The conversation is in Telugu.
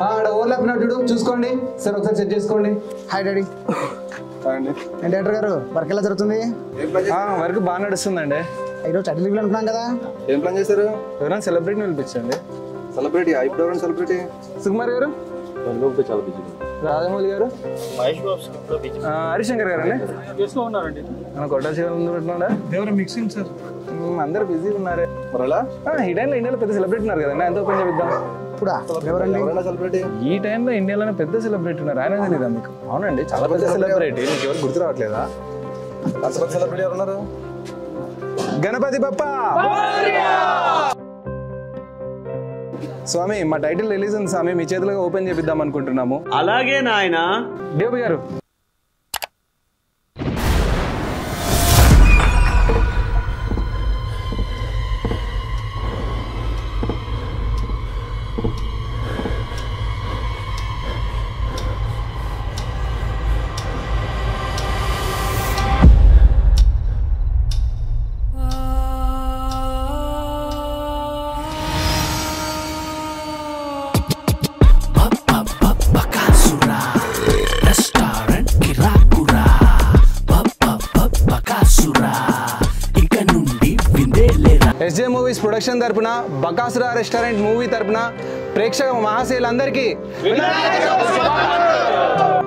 ఓవర్లాప్ చూడు చూసుకోండి సార్, ఒకసారి చెక్ చేసుకోండి. Hi daddy. డైరెక్టర్ గారు వర్క్ ఎలా జరుగుతుంది? వర్క్ బాగా నడుస్తుందండి. ఈరోజు షటిల్ లీగ్ అనుకున్నాం కదా, ఏం ప్లాన్ చేశారు? ఎవరైనా సెలబ్రిటీని పిలిపించండి. సెలబ్రిటీ ఇప్పుడు ఎవరైనా సెలబ్రిటీ? సుకుమార్ గారు, రాజమౌళి గారు, హరిశంకర్ గారు అండి కొట్టాల్సి మిక్సింగ్ సార్, అందరు బిజీ ఉన్నారు. మరలా ఈ టైంలో ఇండియాలో పెద్ద సెలబ్రిటీ ఉన్నారు కదండి, ఎంత ఓపెన్ చేద్దాం. ఇప్పుడా ఎవరండి? ఎవరైనా సెలబ్రిటీ ఈ టైంలో ఇండియాలోనే పెద్ద సెలబ్రిటీ ఉన్నారు, ఆయన తెలీదా మీకు? అవునండి, చాలా పెద్ద సెలబ్రిటీ. మీకు ఎవరు గుర్తు రావట్లేదా? సెలబ్రిటీ ఎవరున్నారు? గణపతి బప్పా. స్వామి, మా టైటిల్ రిలీజ్ ఉంది స్వామి, మీ చేతులుగా ఓపెన్ చేపిద్దాం అనుకుంటున్నాము. అలాగే నాయనా. దేవి గారు, ఎస్జే మూవీస్ ప్రొడక్షన్ తరపున బకాసురా రెస్టారెంట్ మూవీ తరపున ప్రేక్షక మహాశయులందరికీ